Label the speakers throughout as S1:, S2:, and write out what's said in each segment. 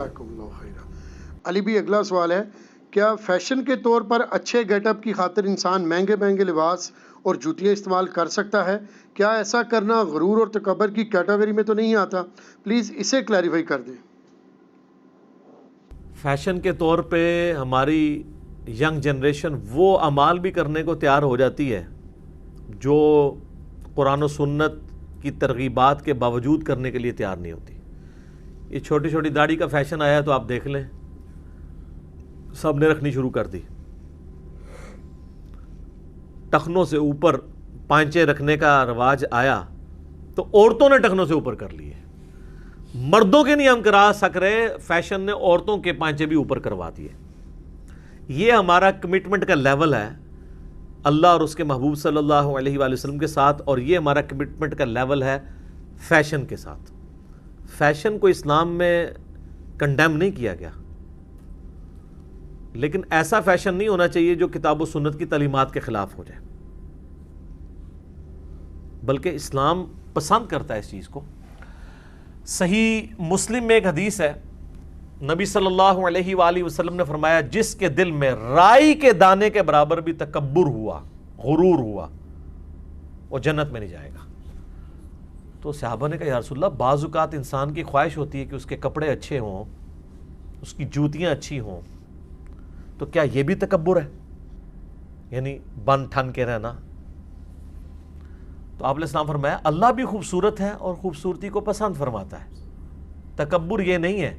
S1: علی بھی اگلا سوال ہے، کیا فیشن کے طور پر اچھے گیٹ اپ کی خاطر انسان مہنگے مہنگے لباس اور جوتیاں استعمال کر سکتا ہے؟ کیا ایسا کرنا غرور اور تکبر کی کیٹیگری میں تو نہیں آتا؟ پلیز اسے کلیریفائی کر دیں۔
S2: فیشن کے طور پہ ہماری ینگ جنریشن وہ اعمال بھی کرنے کو تیار ہو جاتی ہے جو قرآن و سنت کی ترغیبات کے باوجود کرنے کے لیے تیار نہیں ہوتی۔ یہ چھوٹی چھوٹی داڑھی کا فیشن آیا ہے تو آپ دیکھ لیں، سب نے رکھنی شروع کر دی۔ ٹخنوں سے اوپر پانچے رکھنے کا رواج آیا تو عورتوں نے ٹخنوں سے اوپر کر لیے۔ مردوں کے نہیں ہم کرا سک رہے، فیشن نے عورتوں کے پانچے بھی اوپر کروا دیے۔ یہ ہمارا کمٹمنٹ کا لیول ہے اللہ اور اس کے محبوب صلی اللہ علیہ وآلہ وسلم کے ساتھ، اور یہ ہمارا کمٹمنٹ کا لیول ہے فیشن کے ساتھ۔ فیشن کو اسلام میں کنڈیم نہیں کیا گیا، لیکن ایسا فیشن نہیں ہونا چاہیے جو کتاب و سنت کی تعلیمات کے خلاف ہو جائے، بلکہ اسلام پسند کرتا ہے اس چیز کو۔ صحیح مسلم میں ایک حدیث ہے، نبی صلی اللہ علیہ وآلہ وسلم نے فرمایا، جس کے دل میں رائی کے دانے کے برابر بھی تکبر ہوا، غرور ہوا، وہ جنت میں نہیں جائے گا۔ تو صحابہ نے کہا یا رسول اللہ، بعض اوقات انسان کی خواہش ہوتی ہے کہ اس کے کپڑے اچھے ہوں، اس کی جوتیاں اچھی ہوں، تو کیا یہ بھی تکبر ہے؟ یعنی بن ٹھن کے رہنا؟ تو آپ علیہ السلام فرمایا اللہ بھی خوبصورت ہے اور خوبصورتی کو پسند فرماتا ہے۔ تکبر یہ نہیں ہے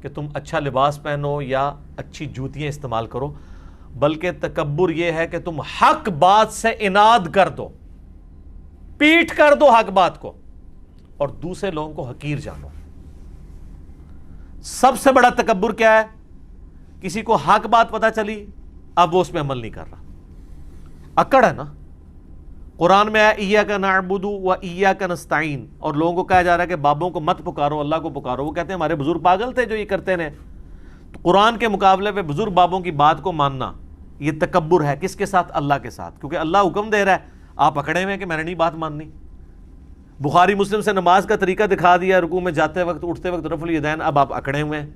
S2: کہ تم اچھا لباس پہنو یا اچھی جوتیاں استعمال کرو، بلکہ تکبر یہ ہے کہ تم حق بات سے اناد کر دو، پیٹ کر دو حق بات کو، اور دوسرے لوگوں کو حقیر جانو۔ سب سے بڑا تکبر کیا ہے؟ کسی کو حق بات پتہ چلی، اب وہ اس میں عمل نہیں کر رہا۔ اکڑ ہے نا۔ قرآن میں آیا ایاک نعبد و ایاک نستعین، اور لوگوں کو کہا جا رہا ہے کہ بابوں کو مت پکارو، اللہ کو پکارو۔ وہ کہتے ہیں ہمارے بزرگ پاگل تھے جو یہ کرتے ہیں۔ تو قرآن کے مقابلے پہ بزرگ بابوں کی بات کو ماننا یہ تکبر ہے۔ کس کے ساتھ؟ اللہ کے ساتھ، کیونکہ اللہ حکم دے رہا ہے، آپ اکڑے ہوئے ہیں کہ میں نے نہیں بات ماننی۔ بخاری مسلم سے نماز کا طریقہ دکھا دیا، رکوع میں جاتے وقت، اٹھتے وقت رفع الیدین، اب آپ اکڑے ہوئے ہیں،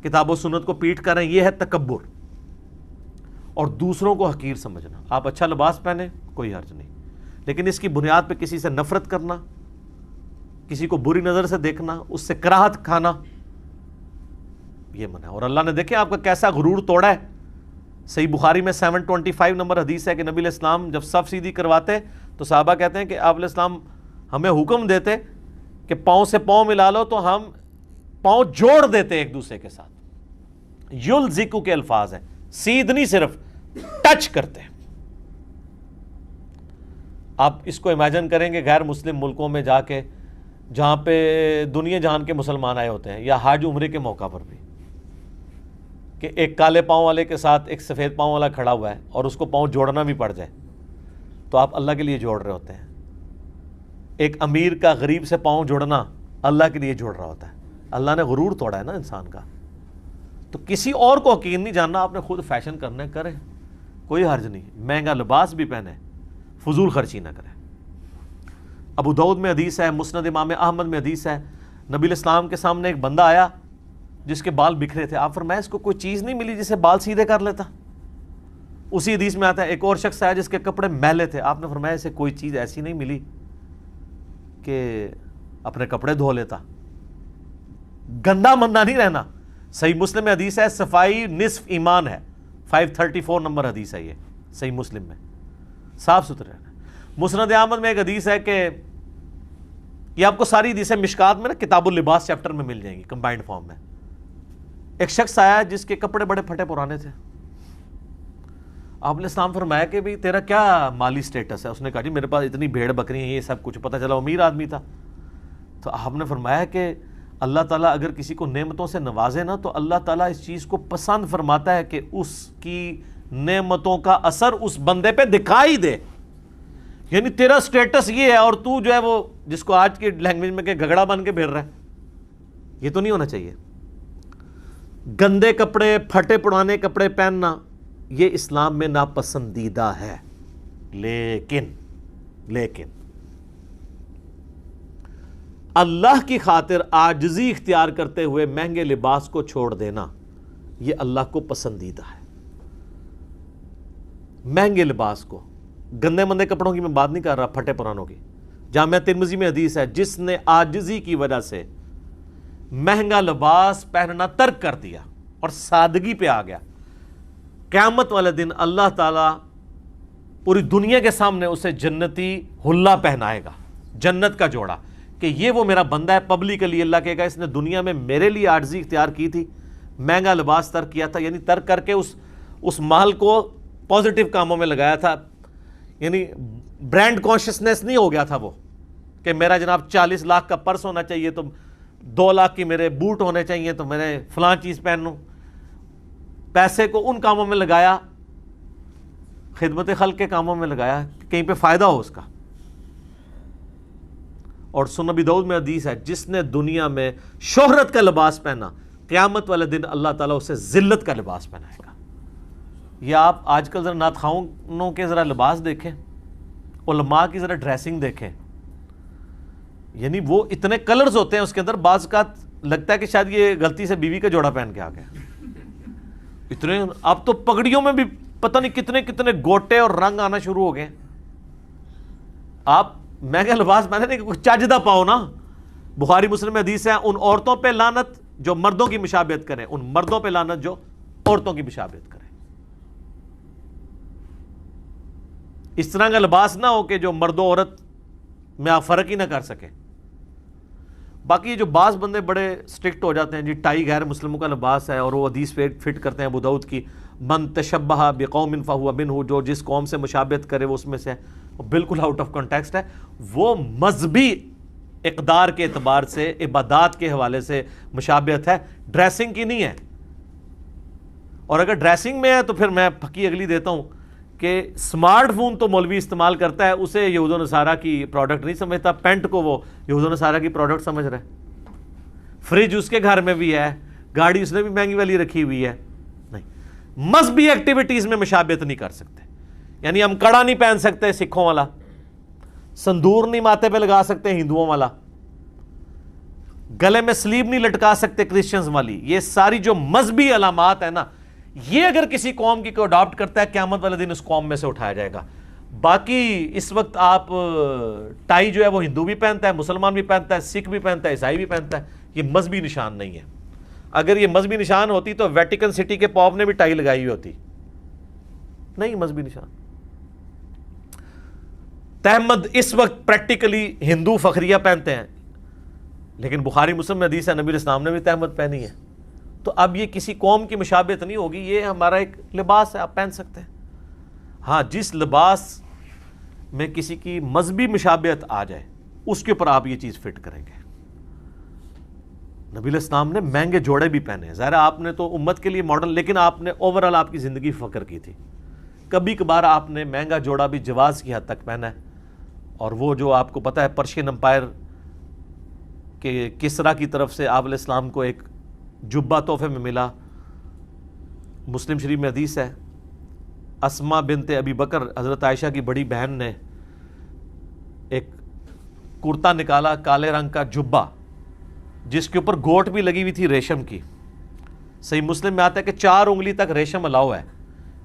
S2: کتاب و سنت کو پیٹ کر رہے ہیں۔ یہ ہے تکبر اور دوسروں کو حقیر سمجھنا۔ آپ اچھا لباس پہنے، کوئی حرج نہیں، لیکن اس کی بنیاد پہ کسی سے نفرت کرنا، کسی کو بری نظر سے دیکھنا، اس سے کراہت کھانا، یہ منع ہے۔ اور اللہ نے دیکھیں آپ کا کیسا غرور توڑا ہے۔ صحیح بخاری میں 725 نمبر حدیث ہے کہ نبی علیہ السلام جب صف سیدھی کرواتے تو صحابہ کہتے ہیں کہ آپ علیہ السلام ہمیں حکم دیتے کہ پاؤں سے پاؤں ملا لو، تو ہم پاؤں جوڑ دیتے ایک دوسرے کے ساتھ۔ یلزقو کے الفاظ ہیں، سیدھ نہیں، صرف ٹچ کرتے ہیں۔ آپ اس کو امیجن کریں گے غیر مسلم ملکوں میں جا کے، جہاں پہ دنیا جہان کے مسلمان آئے ہوتے ہیں، یا حج عمرے کے موقع پر بھی، کہ ایک کالے پاؤں والے کے ساتھ ایک سفید پاؤں والا کھڑا ہوا ہے اور اس کو پاؤں جوڑنا بھی پڑ جائے تو آپ اللہ کے لیے جوڑ رہے ہوتے ہیں۔ ایک امیر کا غریب سے پاؤں جوڑنا اللہ کے لیے جوڑ رہا ہوتا ہے۔ اللہ نے غرور توڑا ہے نا انسان کا۔ تو کسی اور کو حقیر نہیں جاننا، آپ نے خود فیشن کرنا کریں، کوئی حرج نہیں، مہنگا لباس بھی پہنے، فضول خرچی نہ کریں۔ ابو داؤد میں حدیث ہے، مسند امام احمد میں حدیث ہے، نبی علیہ السلام کے سامنے ایک بندہ آیا جس کے بال بکھرے تھے۔ آپ فرمایا اس کو کوئی چیز نہیں ملی جسے بال سیدھے کر لیتا؟ اسی حدیث میں آتا ہے ایک اور شخص آیا جس کے کپڑے میلے تھے۔ آپ نے فرمایا اسے کوئی چیز ایسی نہیں ملی کہ اپنے کپڑے دھو لیتا۔ گندا مندہ نہیں رہنا۔ صحیح مسلم میں حدیث ہے، صفائی نصف ایمان ہے، 534 نمبر حدیث ہے یہ صحیح مسلم میں، صاف ستھرے رہنا۔ مسند احمد میں ایک حدیث ہے کہ یہ آپ کو ساری حدیثیں مشکات میں نا کتاب اللباس چیپٹر میں مل جائیں گی کمبائنڈ فارم میں۔ ایک شخص آیا جس کے کپڑے بڑے پھٹے پرانے تھے۔ آپ نے السلام فرمایا کہ بھی تیرا کیا مالی سٹیٹس ہے؟ اس نے کہا جی میرے پاس اتنی بھیڑ بکری ہیں، یہ سب کچھ، پتہ چلا امیر آدمی تھا۔ تو آپ نے فرمایا کہ اللہ تعالیٰ اگر کسی کو نعمتوں سے نوازے نا تو اللہ تعالیٰ اس چیز کو پسند فرماتا ہے کہ اس کی نعمتوں کا اثر اس بندے پہ دکھائی دے۔ یعنی تیرا سٹیٹس یہ ہے اور تو جو ہے وہ جس کو آج کی لینگویج میں کہ گھگڑا بن کے پھر رہا ہے، یہ تو نہیں ہونا چاہیے۔ گندے کپڑے، پھٹے پرانے کپڑے پہننا یہ اسلام میں ناپسندیدہ ہے، لیکن اللہ کی خاطر عاجزی اختیار کرتے ہوئے مہنگے لباس کو چھوڑ دینا یہ اللہ کو پسندیدہ ہے. مہنگے لباس کو، گندے مندے کپڑوں کی میں بات نہیں کر رہا، پھٹے پرانوں کی. جامعہ ترمذی میں حدیث ہے، جس نے عاجزی کی وجہ سے مہنگا لباس پہننا ترک کر دیا اور سادگی پہ آ گیا، قیامت والے دن اللہ تعالیٰ پوری دنیا کے سامنے اسے جنتی حلہ پہنائے گا، جنت کا جوڑا، کہ یہ وہ میرا بندہ ہے. پبلکلی اللہ کہے گا اس نے دنیا میں میرے لیے عاجزی اختیار کی تھی، مہنگا لباس ترک کیا تھا، یعنی ترک کر کے اس مال کو پازیٹیو کاموں میں لگایا تھا. یعنی برانڈ کانشسنس نہیں ہو گیا تھا وہ کہ میرا جناب 40 لاکھ کا پرس ہونا چاہیے تو 2 لاکھ کی میرے بوٹ ہونے چاہیے تو میں فلاں چیز پہنوں. پیسے کو ان کاموں میں لگایا، خدمت خلق کے کاموں میں لگایا، کہیں پہ فائدہ ہو اس کا. اور سنن ابی داؤد میں حدیث ہے، جس نے دنیا میں شہرت کا لباس پہنا، قیامت والے دن اللہ تعالیٰ اسے ذلت کا لباس پہنائے گا. یا آپ آج کل ذرا نعت خواہوں کے ذرا لباس دیکھیں، علماء کی ذرا ڈریسنگ دیکھیں، یعنی وہ اتنے کلرز ہوتے ہیں اس کے اندر، بعض کا لگتا ہے کہ شاید یہ غلطی سے بیوی کا جوڑا پہن کے آ گیا. اتنے اب تو پگڑیوں میں بھی پتہ نہیں کتنے کتنے گوٹے اور رنگ آنا شروع ہو گئے. آپ مہنگا لباس پہنے نہیں کہ چاجدہ پاؤ نا. بخاری مسلم میں حدیث ہے، ان عورتوں پہ لعنت جو مردوں کی مشابہت کریں، ان مردوں پہ لعنت جو عورتوں کی مشابہت کریں. اس طرح کا لباس نہ ہو کہ جو مرد و عورت میں آپ فرق ہی نہ کر سکیں. باقی جو بعض بندے بڑے سٹرکٹ ہو جاتے ہیں، جی ٹائی غیر مسلموں کا لباس ہے، اور وہ حدیث فٹ کرتے ہیں ابو داؤد کی، من تشبہ بقوم فہو منہ، جو جس قوم سے مشابہت کرے وہ اس میں سے ہے. بالکل آؤٹ آف کانٹیکسٹ ہے. وہ مذہبی اقدار کے اعتبار سے، عبادات کے حوالے سے مشابہت ہے، ڈریسنگ کی نہیں ہے. اور اگر ڈریسنگ میں ہے تو پھر میں پھکی اگلی دیتا ہوں کہ سمارٹ فون تو مولوی استعمال کرتا ہے، اسے یہود و نصارہ کی پروڈکٹ نہیں سمجھتا، پینٹ کو وہ یہود و نصارہ کی پروڈکٹ سمجھ رہا ہے. فریج اس کے گھر میں بھی ہے، گاڑی اس نے بھی مہنگی والی رکھی ہوئی ہے. نہیں، مذہبی ایکٹیویٹیز میں مشابہت نہیں کر سکتے. یعنی ہم کڑا نہیں پہن سکتے سکھوں والا، سندور نہیں ماتھے پہ لگا سکتے ہندوؤں والا، گلے میں سلیب نہیں لٹکا سکتے کرسچنز والی. یہ ساری جو مذہبی علامات ہیں نا، یہ اگر کسی قوم کی کو اڈاپٹ کرتا ہے، قیامت والے دن اس قوم میں سے اٹھایا جائے گا. باقی اس وقت آپ ٹائی جو ہے وہ ہندو بھی پہنتا ہے، مسلمان بھی پہنتا ہے، سکھ بھی پہنتا ہے، عیسائی بھی پہنتا ہے. یہ مذہبی نشان نہیں ہے. اگر یہ مذہبی نشان ہوتی تو ویٹیکن سٹی کے پوپ نے بھی ٹائی لگائی ہوئی ہوتی. نہیں مذہبی نشان. تحمد اس وقت پریکٹیکلی ہندو فخریہ پہنتے ہیں، لیکن بخاری مسلم میں حدیث ہے نبی اسلام نے بھی تحمد پہنی ہے. تو اب یہ کسی قوم کی مشابہت نہیں ہوگی، یہ ہمارا ایک لباس ہے، آپ پہن سکتے ہیں. ہاں، جس لباس میں کسی کی مذہبی مشابہت آ جائے اس کے اوپر آپ یہ چیز فٹ کریں گے. نبی علیہ السلام نے مہنگے جوڑے بھی پہنے ہیں. ظاہر آپ نے تو امت کے لیے ماڈل، لیکن آپ نے اوورآل آپ کی زندگی فخر کی تھی. کبھی کبھار آپ نے مہنگا جوڑا بھی جواز کی حد تک پہنا ہے. اور وہ جو آپ کو پتہ ہے پرشین امپائر کے کسرا کی طرف سے آپ علیہ السلام کو ایک جبہ تحفے میں ملا. مسلم شریف میں حدیث ہے، اسما بنت ابی بکر حضرت عائشہ کی بڑی بہن نے ایک کرتا نکالا کالے رنگ کا جبہ، جس کے اوپر گوٹ بھی لگی ہوئی تھی ریشم کی. صحیح مسلم میں آتا ہے کہ 4 انگلی تک ریشم الاؤ ہے،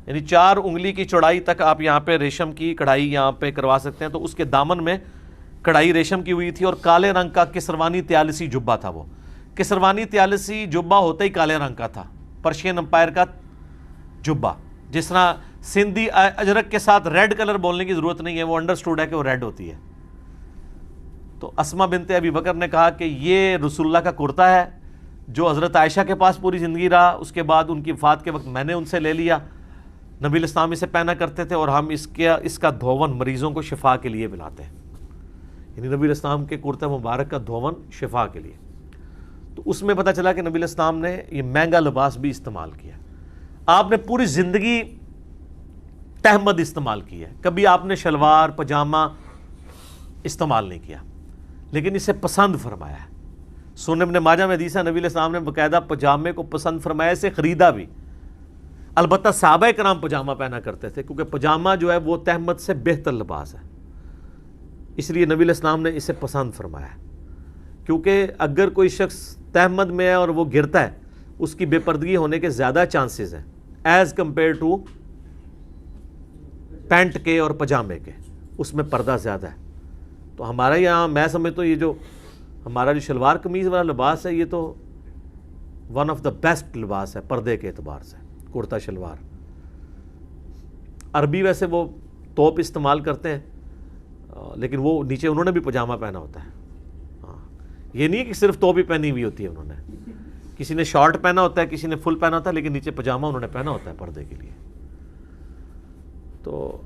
S2: یعنی 4 انگلی کی چوڑائی تک آپ یہاں پہ ریشم کی کڑھائی یہاں پہ کروا سکتے ہیں. تو اس کے دامن میں کڑھائی ریشم کی ہوئی تھی، اور کالے رنگ کا کسروانی تیالسی جبہ تھا. وہ کسروانی تیالسی جبہ ہوتا ہی کالے رنگ کا تھا، پرشین امپائر کا جبہ. جس طرح سندھی اجرک کے ساتھ ریڈ کلر بولنے کی ضرورت نہیں ہے، وہ انڈرسٹوڈ ہے کہ وہ ریڈ ہوتی ہے. تو اسما بنت ابی بکر نے کہا کہ یہ رسول اللہ کا کرتا ہے جو حضرت عائشہ کے پاس پوری زندگی رہا، اس کے بعد ان کی وفات کے وقت میں نے ان سے لے لیا. نبی الاسلام اسے پہنا کرتے تھے، اور ہم اس کا دھون مریضوں کو شفا کے لیے بلاتے ہیں. یعنی نبی الاسلام کے کرتا مبارک کا دھون شفا کے لیے. تو اس میں پتہ چلا کہ نبی الاسلام نے یہ مہنگا لباس بھی استعمال کیا. آپ نے پوری زندگی تحمد استعمال کی ہے، کبھی آپ نے شلوار پجامہ استعمال نہیں کیا، لیکن اسے پسند فرمایا ہے. سنن ابن ماجہ میں حدیث ہے نبی علیہ السلام نے باقاعدہ پجامے کو پسند فرمایا، اسے خریدا بھی. البتہ صحابہ کرام پجامہ پہنا کرتے تھے، کیونکہ پجامہ جو ہے وہ تحمد سے بہتر لباس ہے، اس لیے نبی علیہ السلام نے اسے پسند فرمایا. کیونکہ اگر کوئی شخص تہمت میں ہے اور وہ گرتا ہے اس کی بے پردگی ہونے کے زیادہ چانسز ہیں ایز کمپیئر ٹو پینٹ کے اور پجامے کے، اس میں پردہ زیادہ ہے. تو ہمارا یہاں میں سمجھتا ہوں یہ جو ہمارا جو شلوار قمیض والا لباس ہے یہ تو ون آف دا بیسٹ لباس ہے پردے کے اعتبار سے. کرتا شلوار عربی ویسے وہ توپ استعمال کرتے ہیں لیکن وہ نیچے انہوں نے بھی پجامہ پہنا ہوتا ہے. ہاں یہ نہیں کہ صرف توپ ہی پہنی ہوئی ہوتی ہے انہوں نے، کسی نے شارٹ پہنا ہوتا ہے، کسی نے فل پہنا ہوتا ہے، لیکن نیچے پجامہ انہوں نے پہنا ہوتا ہے پردے کے لیے. تو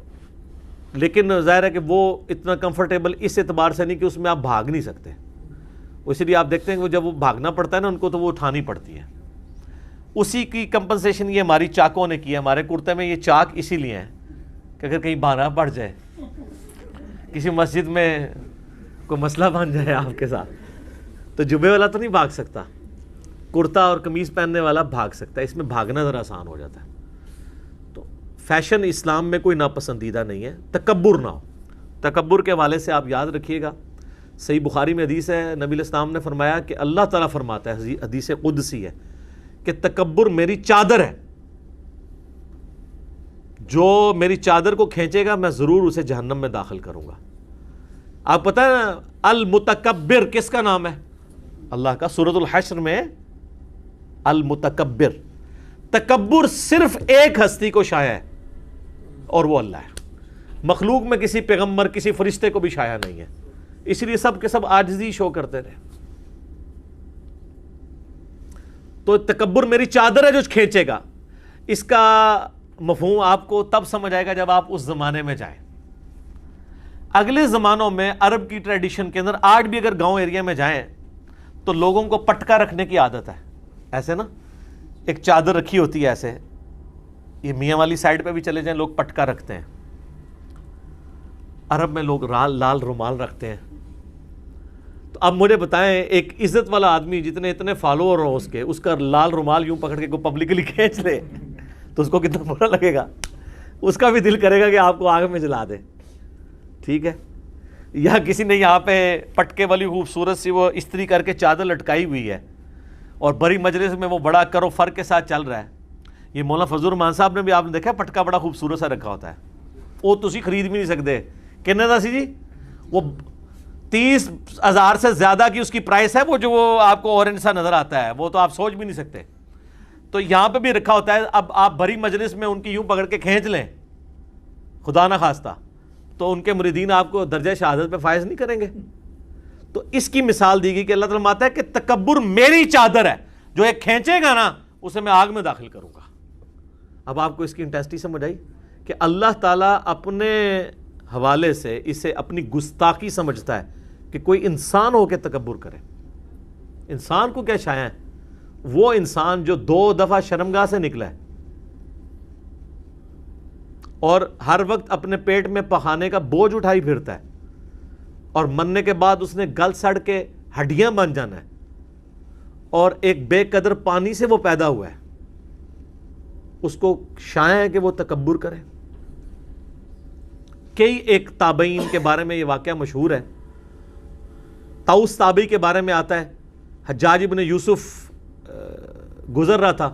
S2: لیکن ظاہر ہے کہ وہ اتنا کمفرٹیبل اس اعتبار سے نہیں کہ اس میں آپ بھاگ نہیں سکتے. اسی لیے آپ دیکھتے ہیں کہ جب وہ بھاگنا پڑتا ہے نا ان کو تو وہ اٹھانی پڑتی ہے. اسی کی کمپنسیشن یہ ہماری چاکوں نے کی ہے. ہمارے کرتے میں یہ چاک اسی لیے ہیں کہ اگر کہیں بہانا پڑ جائے، کسی مسجد میں کوئی مسئلہ بن جائے آپ کے ساتھ، تو جبے والا تو نہیں بھاگ سکتا، کرتا اور قمیض پہننے والا بھاگ سکتا ہے. اس میں بھاگنا ذرا آسان ہو جاتا ہے. تو فیشن اسلام میں کوئی ناپسندیدہ نہیں ہے، تکبر نہ ہو. تکبر کے حوالے سے آپ یاد رکھیے گا، صحیح بخاری میں حدیث ہے، نبی علیہ السلام نے فرمایا کہ اللہ تعالیٰ فرماتا ہے، حدیث قدسی ہے کہ تکبر میری چادر ہے، جو میری چادر کو کھینچے گا میں ضرور اسے جہنم میں داخل کروں گا. آپ پتہ ہے نا المتکبر کس کا نام ہے؟ اللہ کا. سورۃ الحشر میں المتکبر، تکبر صرف ایک ہستی کو شائع ہے اور وہ اللہ ہے. مخلوق میں کسی پیغمبر کسی فرشتے کو بھی شائع نہیں ہے. اس لیے سب کے سب عاجزی شو کرتے رہے. تو تکبر میری چادر ہے جو کھینچے گا. اس کا مفہوم آپ کو تب سمجھ آئے گا جب آپ اس زمانے میں جائیں. اگلے زمانوں میں عرب کی ٹریڈیشن کے اندر آج بھی اگر گاؤں ایریا میں جائیں تو لوگوں کو پٹکا رکھنے کی عادت ہے. ایسے نا ایک چادر رکھی ہوتی ہے ایسے، یہ میاں والی سائڈ پہ بھی چلے جائیں لوگ پٹکا رکھتے ہیں. عرب میں لوگ لال رومال رکھتے ہیں. تو اب مجھے بتائیں ایک عزت والا آدمی جتنے اتنے فالوور ہو اس کا لال رومال یوں پکڑ کے کوئی پبلکلی کھینچ لے تو اس کو کتنا برا لگے گا. اس کا بھی دل کرے گا کہ آپ کو آگ میں جلا دے. ٹھیک ہے. یا کسی نے یہاں پہ پٹکے والی خوبصورت سی وہ استری کر کے چادر لٹکائی ہوئی ہے اور بڑی مجلس میں وہ بڑا کرو فر کے ساتھ چل رہا ہے. یہ مولانا فضل الرحمان صاحب نے بھی آپ نے دیکھا پٹکا بڑا خوبصورت سا رکھا ہوتا ہے. وہ تسی خرید بھی نہیں سکتے. کتنے دا سی جی؟ وہ 30,000 سے زیادہ کی اس کی پرائس ہے. وہ جو وہ آپ کو اورنج سا نظر آتا ہے وہ تو آپ سوچ بھی نہیں سکتے. تو یہاں پہ بھی رکھا ہوتا ہے. اب آپ بڑی مجلس میں ان کی یوں پکڑ کے کھینچ لیں خدا نہ خواستہ تو ان کے مریدین آپ کو درجہ شہادت پہ فائز نہیں کریں گے. تو اس کی مثال دی گئی کہ اللہ تعالیٰ فرماتا ہے کہ تکبر میری چادر ہے، جو ایک کھینچے گا نا اسے میں آگ میں داخل کروں گا. اب آپ کو اس کی انٹیسٹی سمجھ آئی کہ اللہ تعالیٰ اپنے حوالے سے اسے اپنی گستاخی سمجھتا ہے کہ کوئی انسان ہو کے تکبر کرے. انسان کو کیا شایع ہے؟ وہ انسان جو 2 دفعہ شرمگاہ سے نکلا ہے اور ہر وقت اپنے پیٹ میں پخانے کا بوجھ اٹھائی پھرتا ہے اور مرنے کے بعد اس نے گل سڑ کے ہڈیاں بن جانا ہے اور ایک بے قدر پانی سے وہ پیدا ہوا ہے، اس کو شایع ہے کہ وہ تکبر کرے. کئی ایک تابعین کے بارے میں یہ واقعہ مشہور ہے. طاؤس تابعی کے بارے میں آتا ہے، حجاج ابن یوسف گزر رہا تھا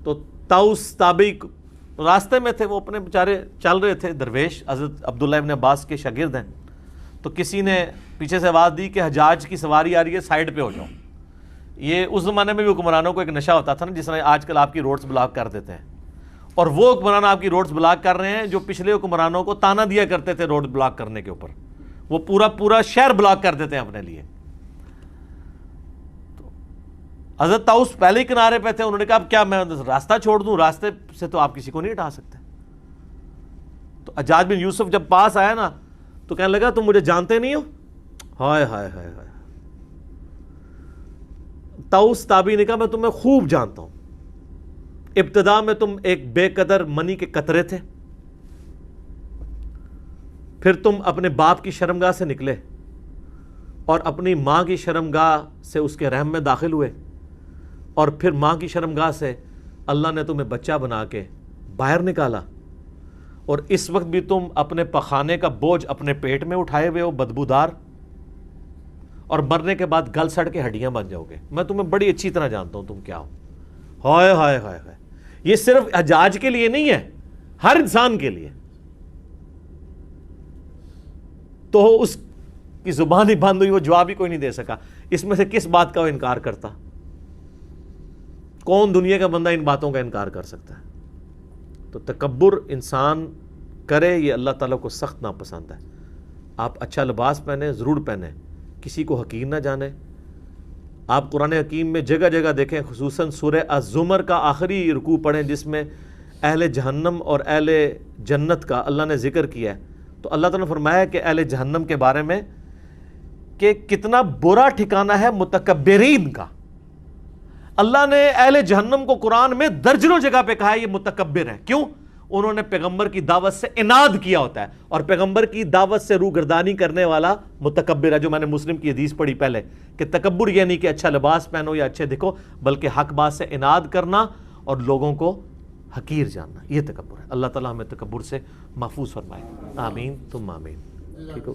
S2: تو طاؤس تابعی راستے میں تھے، وہ اپنے بیچارے چل رہے تھے. درویش حضرت عبداللہ ابن عباس کے شاگرد ہیں. تو کسی نے پیچھے سے آواز دی کہ حجاج کی سواری آ رہی ہے، سائڈ پہ ہو جاؤ. یہ اس زمانے میں بھی حکمرانوں کو ایک نشہ ہوتا تھا نا، جس طرح آج کل آپ کی روڈز بلاک کر دیتے ہیں. اور وہ حکمران آپ کی روڈز بلاک کر رہے ہیں جو پچھلے حکمرانوں کو تانا دیا کرتے تھے روڈ بلاک کرنے کے اوپر. وہ پورا شہر بلاک کر دیتے ہیں اپنے لیے. تو حضرت طاؤس پہلے ہی کنارے پہ تھے. انہوں نے کہا اب کیا میں راستہ چھوڑ دوں؟ راستے سے تو آپ کسی کو نہیں ہٹا سکتے. تو حجاج بن یوسف جب پاس آیا نا تو کہنے لگا تم مجھے جانتے نہیں ہو؟ ہائے ہائے ہائے ہائے. طاؤس تابعی نے کہا میں تمہیں خوب جانتا ہوں. ابتدا میں تم ایک بے قدر منی کے قطرے تھے، پھر تم اپنے باپ کی شرمگاہ سے نکلے اور اپنی ماں کی شرمگاہ سے اس کے رحم میں داخل ہوئے اور پھر ماں کی شرمگاہ سے اللہ نے تمہیں بچہ بنا کے باہر نکالا اور اس وقت بھی تم اپنے پخانے کا بوجھ اپنے پیٹ میں اٹھائے ہوئے ہو بدبودار. اور مرنے کے بعد گل سڑ کے ہڈیاں بن جاؤ گے. میں تمہیں بڑی اچھی طرح جانتا ہوں تم کیا ہو. ہائے ہائے ہائے ہائے. یہ صرف حجاج کے لیے نہیں ہے، ہر انسان کے لیے. تو اس کی زبان ہی بند ہوئی، وہ جواب ہی کوئی نہیں دے سکا. اس میں سے کس بات کا وہ انکار کرتا؟ کون دنیا کا بندہ ان باتوں کا انکار کر سکتا ہے؟ تو تکبر انسان کرے یہ اللہ تعالیٰ کو سخت ناپسند ہے. آپ اچھا لباس پہنیں، ضرور پہنیں، کسی کو حقیر نہ جانیں. آپ قرآن حکیم میں جگہ جگہ دیکھیں، خصوصاً سورہ الزمر کا آخری رکوع پڑھیں جس میں اہل جہنم اور اہل جنت کا اللہ نے ذکر کیا ہے. تو اللہ تعالیٰ نے فرمایا کہ اہل جہنم کے بارے میں کہ کتنا برا ٹھکانہ ہے متکبرین کا. اللہ نے اہل جہنم کو قرآن میں درجنوں جگہ پہ کہا ہے یہ متکبر ہے. کیوں؟ انہوں نے پیغمبر کی دعوت سے اناد کیا ہوتا ہے، اور پیغمبر کی دعوت سے روگردانی کرنے والا متکبر ہے. جو میں نے مسلم کی حدیث پڑھی پہلے کہ تکبر یہ نہیں کہ اچھا لباس پہنو یا اچھے دکھو، بلکہ حق بات سے اناد کرنا اور لوگوں کو حقیر جاننا، یہ تکبر ہے. اللہ تعالیٰ ہمیں تکبر سے محفوظ فرمائے. آمین ثم آمین. ٹھیک ہو.